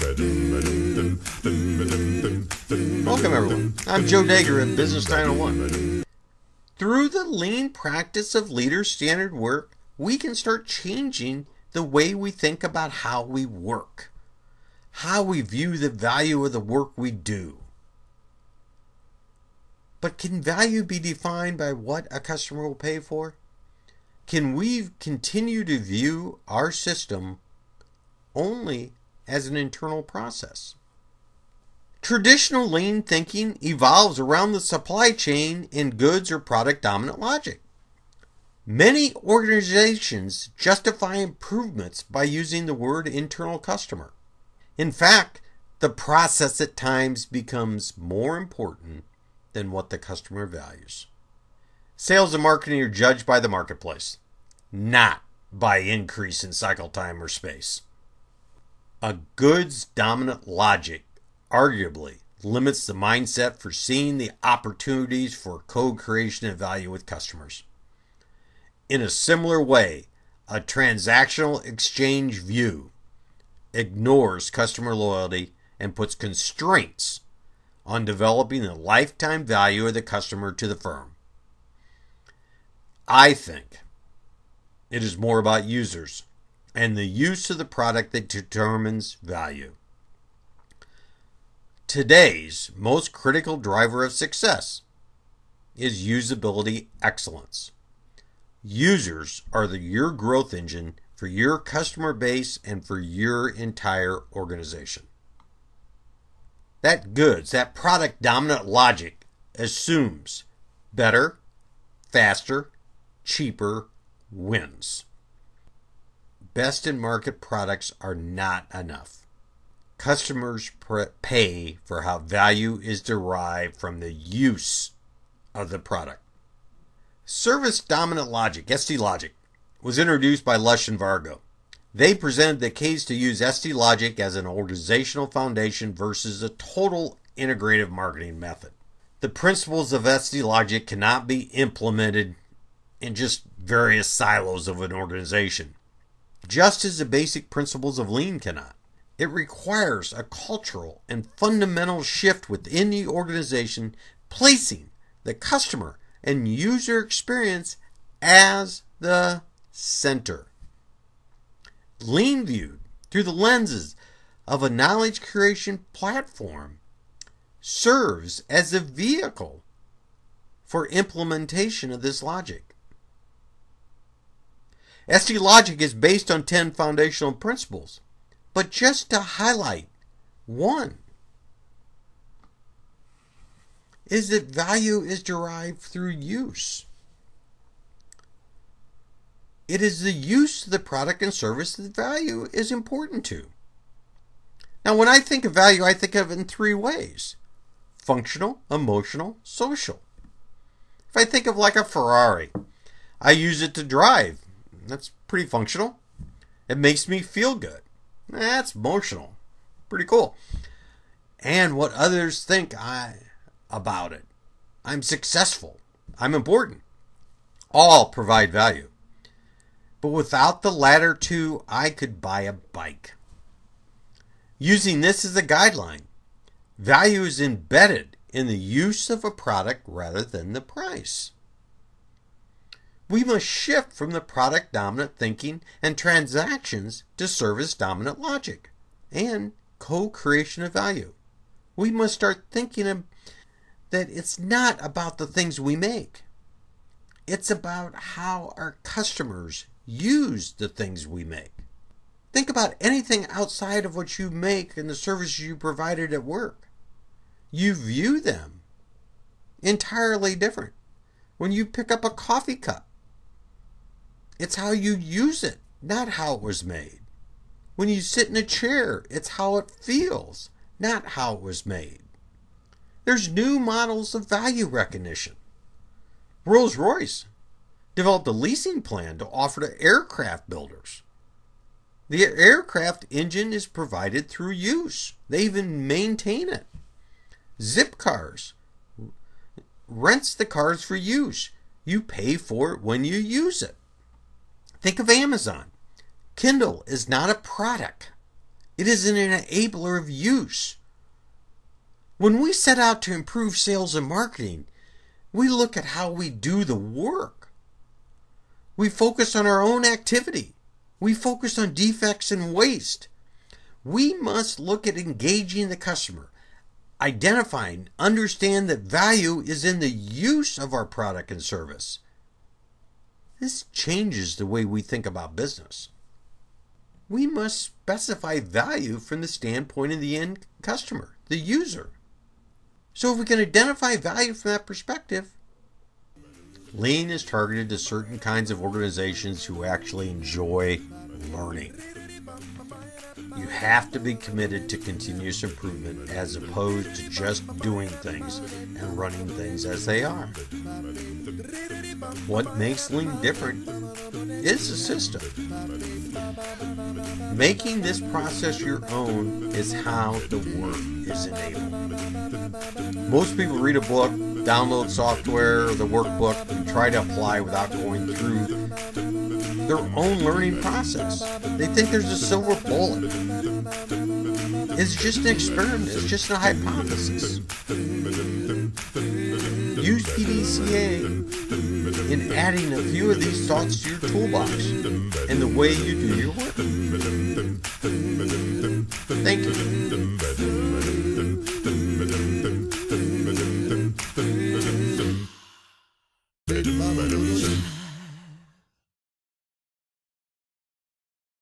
Welcome everyone, I'm Joe Dager at Business 901. Through the lean practice of leader-standard work, we can start changing the way we think about how we work, how we view the value of the work we do. But can value be defined by what a customer will pay for? Can we continue to view our system only as an internal process? Traditional lean thinking evolves around the supply chain in goods or product dominant logic. Many organizations justify improvements by using the word internal customer. In fact, the process at times becomes more important than what the customer values. Sales and marketing are judged by the marketplace, not by increase in cycle time or space. A goods dominant logic arguably limits the mindset for seeing the opportunities for co-creation of value with customers. In a similar way, a transactional exchange view ignores customer loyalty and puts constraints on developing the lifetime value of the customer to the firm. I think it is more about users and the use of the product that determines value. Today's most critical driver of success is usability excellence. Users are your growth engine for your customer base and for your entire organization. That product dominant logic assumes better, faster, cheaper wins. Best in market products are not enough. Customers pay for how value is derived from the use of the product. Service dominant logic, SD logic, was introduced by Lusch and Vargo. They presented the case to use SD logic as an organizational foundation versus a total integrative marketing method. The principles of SD logic cannot be implemented in just various silos of an organization, just as the basic principles of lean cannot. It requires a cultural and fundamental shift within the organization, placing the customer and user experience as the center. Lean viewed through the lenses of a knowledge creation platform serves as a vehicle for implementation of this logic. SD logic is based on 10 foundational principles. But just to highlight one, is that value is derived through use. It is the use of the product and service that value is important to. Now, when I think of value, I think of it in 3 ways: functional, emotional, social. If I think of like a Ferrari, I use it to drive. That's pretty functional. It makes me feel good. That's emotional. Pretty cool. And what others think about it. I'm successful. I'm important. All provide value. But without the latter 2, I could buy a bike. Using this as a guideline, value is embedded in the use of a product rather than the price. We must shift from the product dominant thinking and transactions to service dominant logic and co-creation of value. We must start thinking that it's not about the things we make. It's about how our customers use the things we make. Think about anything outside of what you make and the services you provided at work. You view them entirely different. When you pick up a coffee cup, it's how you use it, not how it was made. When you sit in a chair, it's how it feels, not how it was made. There's new models of value recognition. Rolls-Royce developed a leasing plan to offer to aircraft builders. The aircraft engine is provided through use. They even maintain it. Zipcars rents the cars for use. You pay for it when you use it. Think of Amazon. Kindle is not a product. It is an enabler of use. When we set out to improve sales and marketing, we look at how we do the work. We focus on our own activity. We focus on defects and waste. We must look at engaging the customer, identifying, understand that value is in the use of our product and service. This changes the way we think about business. We must specify value from the standpoint of the end customer, the user. So if we can identify value from that perspective, Lean is targeted to certain kinds of organizations who actually enjoy learning. You have to be committed to continuous improvement as opposed to just doing things and running things as they are. What makes Lean different is the system. Making this process your own is how the work is enabled. Most people read a book, download software or the workbook, and try to apply without going through their own learning process. They think there's a silver bullet. It's just an experiment. It's just a hypothesis. Use PDCA in adding a few of these thoughts to your toolbox in the way you do your work. Thank you.